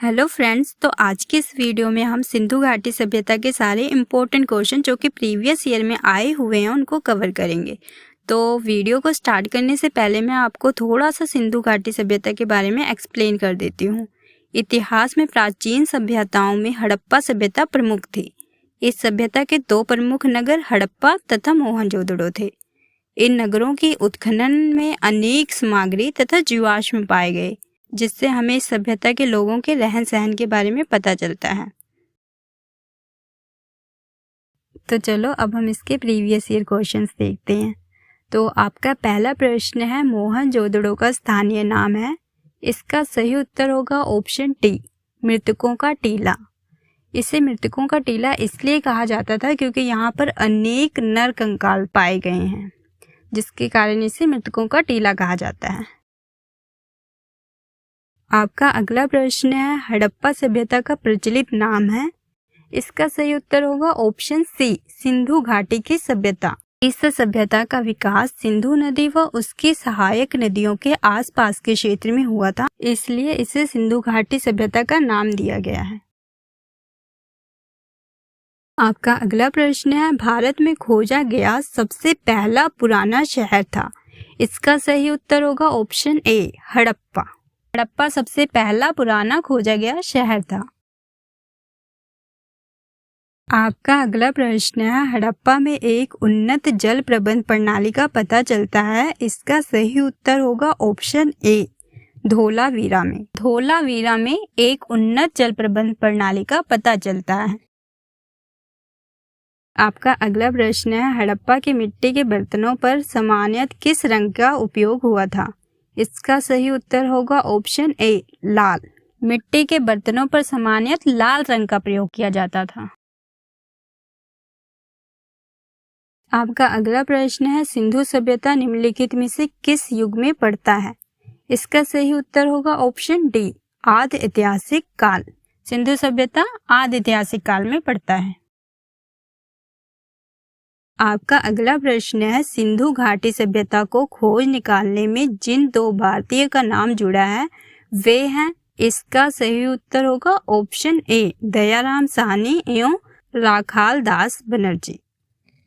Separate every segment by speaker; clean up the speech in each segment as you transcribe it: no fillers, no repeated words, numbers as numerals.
Speaker 1: Hello friends, तो आज के इस वीडियो में हम सिंधु घाटी सभ्यता के सारे इम्पोर्टेंट क्वेश्चन जो कि प्रीवियस ईयर में आए हुए हैं उनको कवर करेंगे। तो वीडियो को स्टार्ट करने से पहले मैं आपको थोड़ा सा सिंधु घाटी सभ्यता के बारे में एक्सप्लेन कर देती हूँ। इतिहास में प्राचीन सभ्यताओं में हड़प्पा सभ्यता प्रमुख थी। इस सभ्यता के दो प्रमुख नगर हड़प्पा तथा मोहनजोदड़ो थे। इन नगरों की उत्खनन में अनेक सामग्री तथा जीवाश्म पाए गए, जिससे हमें इस सभ्यता के लोगों के रहन सहन के बारे में पता चलता है। तो चलो अब हम इसके प्रीवियस ईयर क्वेश्चंस देखते हैं। तो आपका पहला प्रश्न है, मोहनजोदड़ो का स्थानीय नाम है। इसका सही उत्तर होगा ऑप्शन डी, मृतकों का टीला। इसे मृतकों का टीला इसलिए कहा जाता था क्योंकि यहाँ पर अनेक नर कंकाल पाए गए हैं, जिसके कारण इसे मृतकों का टीला कहा जाता है। आपका अगला प्रश्न है, हड़प्पा सभ्यता का प्रचलित नाम है। इसका सही उत्तर होगा ऑप्शन सी, सिंधु घाटी की सभ्यता। इस सभ्यता का विकास सिंधु नदी व उसकी सहायक नदियों के आसपास के क्षेत्र में हुआ था, इसलिए इसे सिंधु घाटी सभ्यता का नाम दिया गया है। आपका अगला प्रश्न है, भारत में खोजा गया सबसे पहला पुराना शहर था। इसका सही उत्तर होगा ऑप्शन ए, हड़प्पा। हड़प्पा सबसे पहला पुराना खोजा गया शहर था। आपका अगला प्रश्न है, हड़प्पा में एक उन्नत जल प्रबंध प्रणाली का पता चलता है। इसका सही उत्तर होगा ऑप्शन ए, धोलावीरा में। धोलावीरा में एक उन्नत जल प्रबंध प्रणाली का पता चलता है। आपका अगला प्रश्न है, हड़प्पा के मिट्टी के बर्तनों पर सामान्यतः किस रंग का उपयोग हुआ था। इसका सही उत्तर होगा ऑप्शन ए, लाल। मिट्टी के बर्तनों पर सामान्यतः लाल रंग का प्रयोग किया जाता था। आपका अगला प्रश्न है, सिंधु सभ्यता निम्नलिखित में से किस युग में पड़ता है। इसका सही उत्तर होगा ऑप्शन डी, आदि ऐतिहासिक काल। सिंधु सभ्यता आदि ऐतिहासिक काल में पड़ता है। आपका अगला प्रश्न है, सिंधु घाटी सभ्यता को खोज निकालने में जिन दो भारतीय का नाम जुड़ा है वे हैं। इसका सही उत्तर होगा ऑप्शन ए, दयाराम साहनी एवं राखाल दास बनर्जी।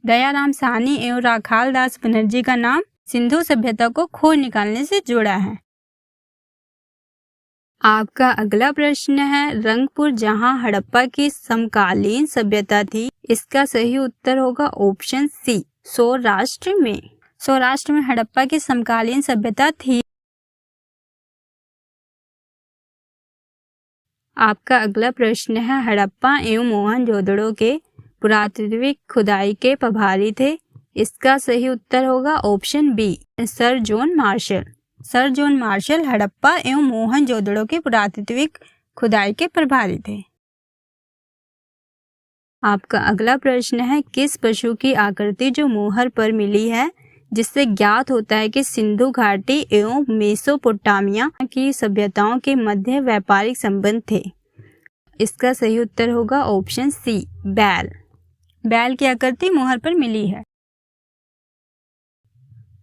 Speaker 1: दयाराम साहनी एवं राखाल दास बनर्जी का नाम सिंधु सभ्यता को खोज निकालने से जुड़ा है। आपका अगला प्रश्न है, रंगपुर जहां हड़प्पा की समकालीन सभ्यता थी। इसका सही उत्तर होगा ऑप्शन सी, सौराष्ट्र में। सौराष्ट्र में हड़प्पा की समकालीन सभ्यता थी। आपका अगला प्रश्न है, हड़प्पा एवं मोहनजोदड़ो के पुरातात्विक खुदाई के प्रभारी थे। इसका सही उत्तर होगा option B, sir John Marshall. Sir John Marshall Harappa एवं मोहनजोदड़ो के पुरातात्विक खुदाई के प्रभारी थे। आपका अगला प्रश्न है, किस पशु की आकृति जो मोहर पर मिली है, जिससे ज्ञात होता है कि सिंधु घाटी एवं मेसोपोटामिया की सभ्यताओं के मध्य व्यापारिक संबंध थे। इसका सही उत्तर होगा ऑप्शन सी, बैल। बैल की आकृति मोहर पर मिली है।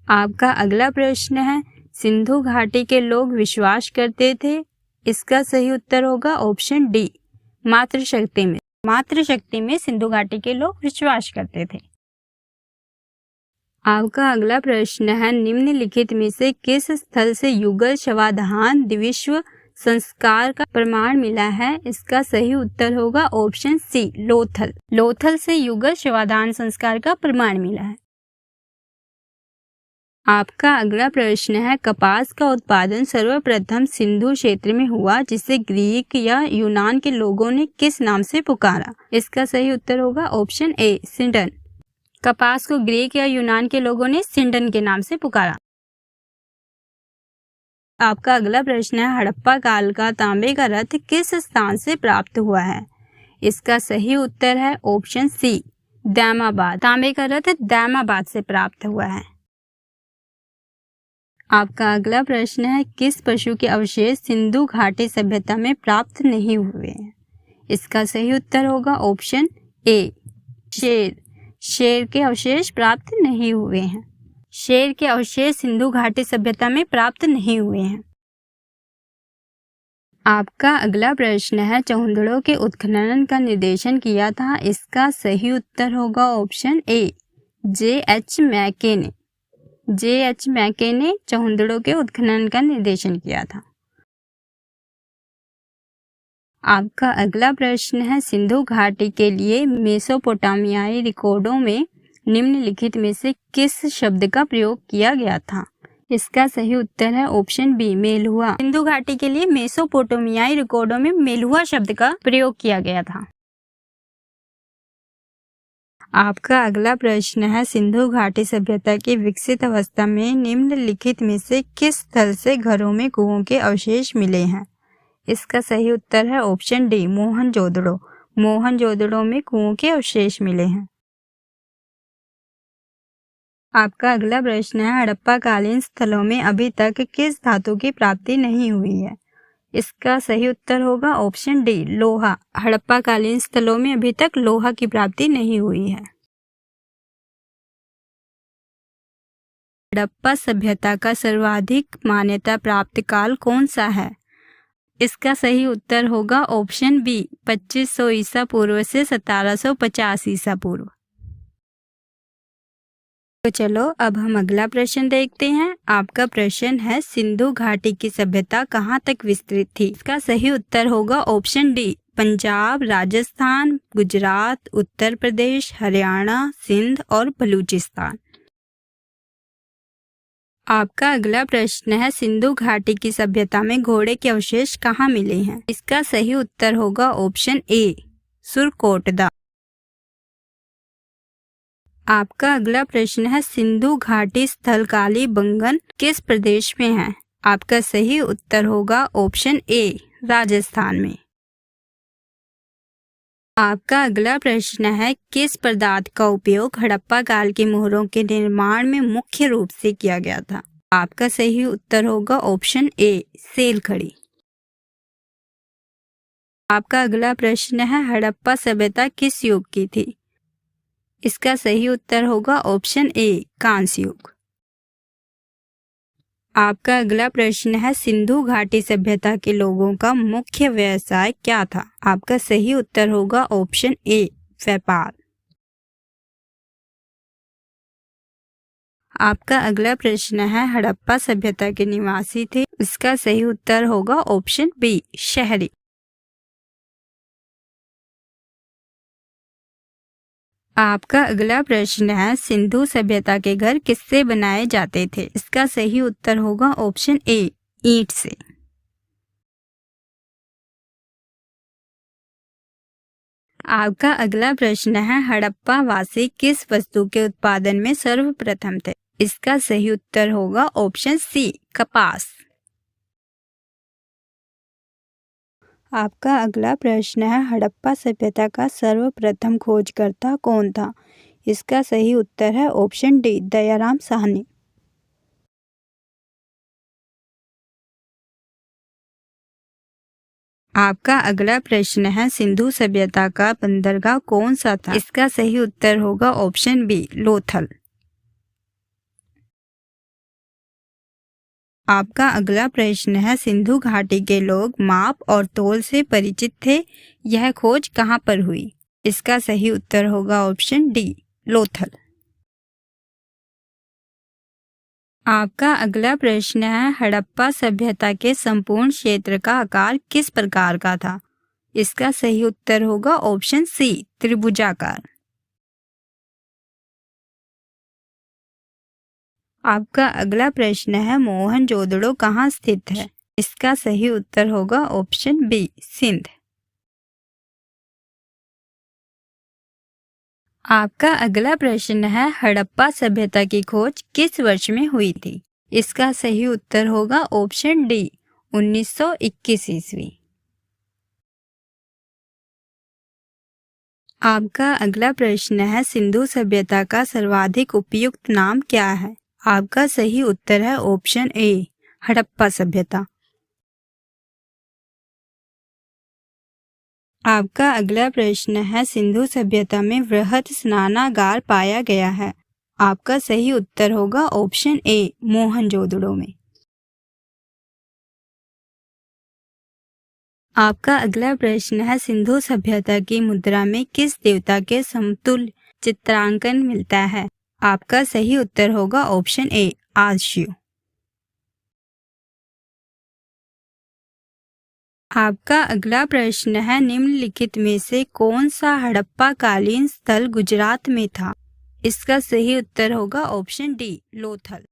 Speaker 1: आपका अगला प्रश्न है, सिंधु घाटी के लोग विश्वास करते थे। इसका सही उत्तर होगा ऑप्शन डी, मातृशक्ति में। मातृशक्ति में सिंधु घाटी के लोग विश्वास करते थे। आपका अगला प्रश्न है, निम्नलिखित में से किस स्थल से युगल शवाधान द्विविश्व संस्कार का प्रमाण मिला है। इसका सही उत्तर होगा ऑप्शन सी, लोथल। लोथल से युगल शवाधान संस्कार का प्रमाण मिला है। आपका अगला प्रश्न है, कपास का उत्पादन सर्वप्रथम सिंधु क्षेत्र में हुआ, जिसे ग्रीक या यूनान के लोगों ने किस नाम से पुकारा। इसका सही उत्तर होगा ऑप्शन ए, सिंडन। कपास को ग्रीक या यूनान के लोगों ने सिंडन के नाम से पुकारा। आपका अगला प्रश्न है, हड़प्पा काल का तांबे का रथ किस स्थान से प्राप्त हुआ है। इसका सही उत्तर है ऑप्शन सी, दैमाबाद। तांबे का रथ दैमाबाद से प्राप्त हुआ है। आपका अगला प्रश्न है, किस पशु के अवशेष सिंधु घाटी सभ्यता में प्राप्त नहीं हुए हैं। इसका सही उत्तर होगा ऑप्शन ए, शेर। शेर के अवशेष प्राप्त नहीं हुए हैं। शेर के अवशेष सिंधु घाटी सभ्यता में प्राप्त नहीं हुए हैं। आपका अगला प्रश्न है, चौहदड़ों के उत्खनन का निर्देशन किया था। इसका सही उत्तर होगा ऑप्शन ए, J.H. मैके ने। J.H. मैके ने चौहदड़ों के उत्खनन का निर्देशन किया था। आपका अगला प्रश्न है, सिंधु घाटी के लिए मेसोपोटामियाई रिकॉर्डों में निम्नलिखित में से किस शब्द का प्रयोग किया गया था? इसका सही उत्तर है ऑप्शन बी, मेलुहा। सिंधु घाटी के लिए मेसोपोटामियाई रिकॉर्डों में मेलुहा शब्द का प्रयोग किया गया था। आपका अगला प्रश्न है, सिंधु घाटी सभ्यता की विकसित अवस्था में निम्नलिखित में से किस स्थल से घरों में कुओं के अवशेष मिले हैं? इसका सही उत्तर है ऑप्शन डी, मोहनजोदड़ो। मोहनजोदड़ो में कुओं के अवशेष मिले हैं। आपका अगला प्रश्न है, हड़प्पा कालीन स्थलों में अभी तक किस धातु की प्राप्ति नहीं हुई है? इसका सही उत्तर होगा ऑप्शन डी, लोहा। हड़प्पा कालीन स्थलों में अभी तक लोहा की प्राप्ति नहीं हुई है। हड़प्पा सभ्यता का सर्वाधिक मान्यता प्राप्त काल कौन सा है? इसका सही उत्तर होगा ऑप्शन बी, 2500 ईसा पूर्व से 1750 ईसा पूर्व। तो चलो अब हम अगला प्रश्न देखते हैं। आपका प्रश्न है, सिंधु घाटी की सभ्यता कहाँ तक विस्तृत थी? इसका सही उत्तर होगा ऑप्शन डी, पंजाब, राजस्थान, गुजरात, उत्तर प्रदेश, हरियाणा, सिंध और बलूचिस्तान। आपका अगला प्रश्न है, सिंधु घाटी की सभ्यता में घोड़े के अवशेष कहाँ मिले हैं? इसका सही उत्तर होगा ऑप्शन ए, सुरकोटदा। आपका अगला प्रश्न है, सिंधु घाटी स्थल कालीबंगन किस प्रदेश में है? आपका सही उत्तर होगा ऑप्शन ए, राजस्थान में। आपका अगला प्रश्न है, किस पदार्थ का उपयोग हड़प्पा काल की मोहरों के निर्माण में मुख्य रूप से किया गया था? आपका सही उत्तर होगा ऑप्शन ए, सेल खड़ी। आपका अगला प्रश्न है, हड़प्पा सभ्यता किस युग की थी? इसका सही उत्तर होगा ऑप्शन ए, कांस्य युग। आपका अगला प्रश्न है, सिंधु घाटी सभ्यता के लोगों का मुख्य व्यवसाय क्या था? आपका सही उत्तर होगा ऑप्शन ए, व्यापार। आपका अगला प्रश्न है, हड़प्पा सभ्यता के निवासी थे। इसका सही उत्तर होगा ऑप्शन बी, शहरी। आपका अगला प्रश्न है, सिंधु सभ्यता के घर किससे बनाए जाते थे? इसका सही उत्तर होगा ऑप्शन ए, ईंट से। आपका अगला प्रश्न है, हड़प्पा वासी किस वस्तु के उत्पादन में सर्वप्रथम थे? इसका सही उत्तर होगा ऑप्शन सी, कपास। आपका अगला प्रश्न है, हड़प्पा सभ्यता का सर्वप्रथम खोजकर्ता कौन था? इसका सही उत्तर है ऑप्शन डी, दयाराम साहनी। आपका अगला प्रश्न है, सिंधु सभ्यता का बंदरगाह कौन सा था? इसका सही उत्तर होगा ऑप्शन बी, लोथल। आपका अगला प्रश्न है, सिंधु घाटी के लोग माप और तौल से परिचित थे। यह खोज कहाँ पर हुई? इसका सही उत्तर होगा ऑप्शन डी, लोथल। आपका अगला प्रश्न है, हड़प्पा सभ्यता के संपूर्ण क्षेत्र का आकार किस प्रकार का था? इसका सही उत्तर होगा ऑप्शन सी, त्रिभुजाकार। आपका अगला प्रश्न है, मोहनजोदड़ो कहाँ स्थित है? इसका सही उत्तर होगा ऑप्शन बी, सिंध। आपका अगला प्रश्न है, हड़प्पा सभ्यता की खोज किस वर्ष में हुई थी? इसका सही उत्तर होगा ऑप्शन डी, 1921 ईस्वी। आपका अगला प्रश्न है, सिंधु सभ्यता का सर्वाधिक उपयुक्त नाम क्या है? आपका सही उत्तर है ऑप्शन ए, हड़प्पा सभ्यता। आपका अगला प्रश्न है, सिंधु सभ्यता में वृहत स्नानागार पाया गया है। आपका सही उत्तर होगा ऑप्शन ए, मोहनजोदड़ो में। आपका अगला प्रश्न है, सिंधु सभ्यता की मुद्रा में किस देवता के समतुल्य चित्रांकन मिलता है? आपका सही उत्तर होगा ऑप्शन ए, आदिशिव। आपका अगला प्रश्न है, निम्नलिखित में से कौन सा हड़प्पा कालीन स्थल गुजरात में था? इसका सही उत्तर होगा ऑप्शन डी, लोथल।